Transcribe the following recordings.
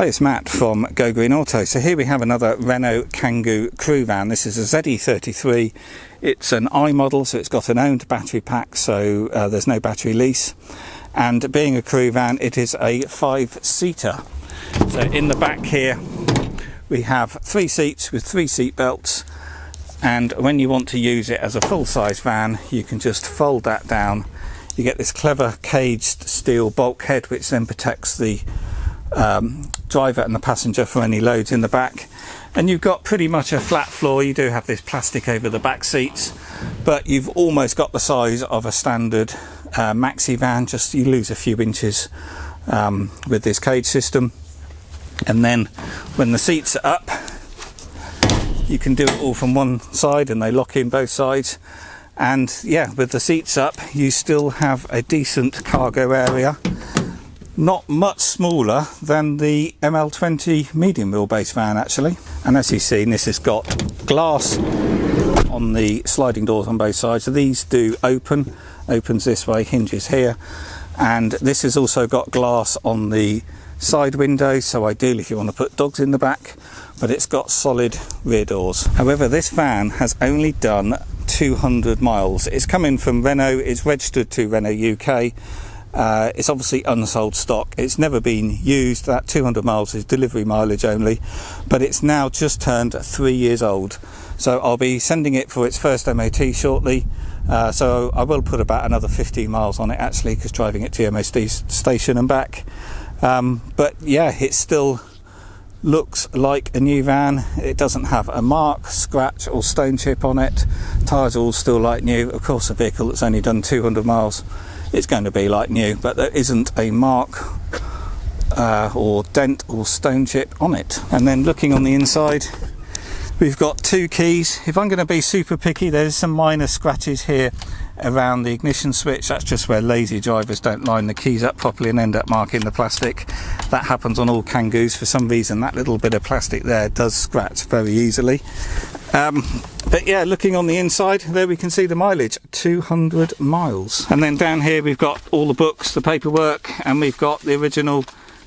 Hi, it's Matt from Go Green Auto. So here we have another Renault Kangoo crew van. This is a ZE33. It's an I model, so it's got an owned battery pack, so there's no battery lease. And being a crew van, it is a 5-seater. So in the back here, we have 3 seats with 3 seat belts. And when you want to use it as a full-size van, you can just fold that down. You get this clever caged steel bulkhead, which then protects the driver and the passenger for any loads in the back, and you've got pretty much a flat floor. You do have this plastic over the back seats, but you've almost got the size of a standard Maxi van, just you lose a few inches with this cage system. And then when the seats are up, you can do it all from one side and they lock in both sides. And yeah, with the seats up, you still have a decent cargo area. Not much smaller than the LL22 medium wheelbase van actually. And as you've seen, this has got glass on the sliding doors on both sides. So these do open, opens this way, hinges here. And this has also got glass on the side windows, so ideally if you want to put dogs in the back, but it's got solid rear doors. However, this van has only done 200 miles. It's coming from Renault, it's registered to Renault UK. It's obviously unsold stock. It's never been used. That 200 miles is delivery mileage only, but it's now just turned 3 years old. So I'll be sending it for its first MOT shortly. So I will put about another 15 miles on it actually, because driving it to the MOT station and back. But yeah, it still looks like a new van. It doesn't have a mark, scratch or stone chip on it. Tyres are all still like new. Of course, a vehicle that's only done 200 miles, it's going to be like new, but there isn't a mark or dent or stone chip on it. And then looking on the inside, we've got 2 keys. If I'm going to be super picky, there's some minor scratches here around the ignition switch. That's just where lazy drivers don't line the keys up properly and end up marking the plastic. That happens on all Kangoos. For some reason, that little bit of plastic there does scratch very easily. But yeah, looking on the inside, there we can see the mileage, 200 miles. And then down here we've got all the books, the paperwork, and we've got the original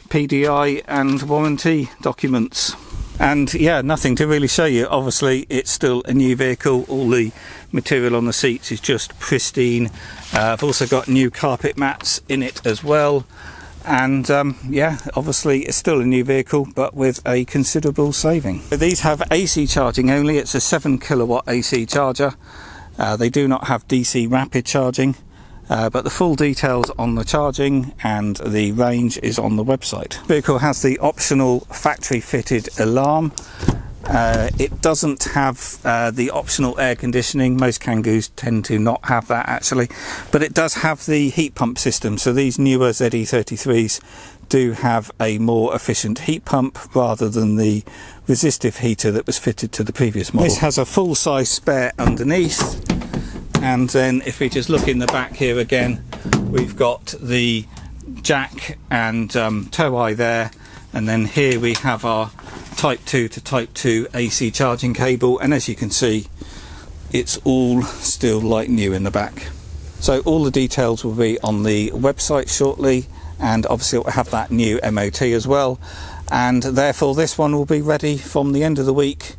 PDI and warranty documents. And yeah, nothing to really show you. Obviously, it's still a new vehicle. All the material on the seats is just pristine. I've also got new carpet mats in it as well. And yeah, obviously it's still a new vehicle, but with a considerable saving. So these have AC charging only. It's a 7 kilowatt AC charger. They do not have DC rapid charging, but the full details on the charging and the range is on the website. The vehicle has the optional factory fitted alarm. It doesn't have the optional air conditioning. Most Kangoos tend to not have that actually, but it does have the heat pump system. So these newer ZE33s do have a more efficient heat pump rather than the resistive heater that was fitted to the previous model. This has a full-size spare underneath, and then if we just look in the back here again, we've got the jack and tow eye there, and then here we have our Type 2 to Type 2 AC charging cable, and as you can see, it's all still like new in the back. So all the details will be on the website shortly, and obviously it will have that new MOT as well, and therefore this one will be ready from the end of the week.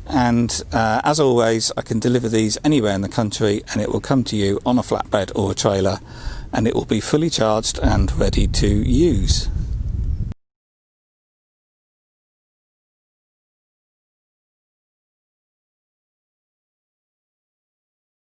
And as always, I can deliver these anywhere in the country, and it will come to you on a flatbed or a trailer, and it will be fully charged and ready to use.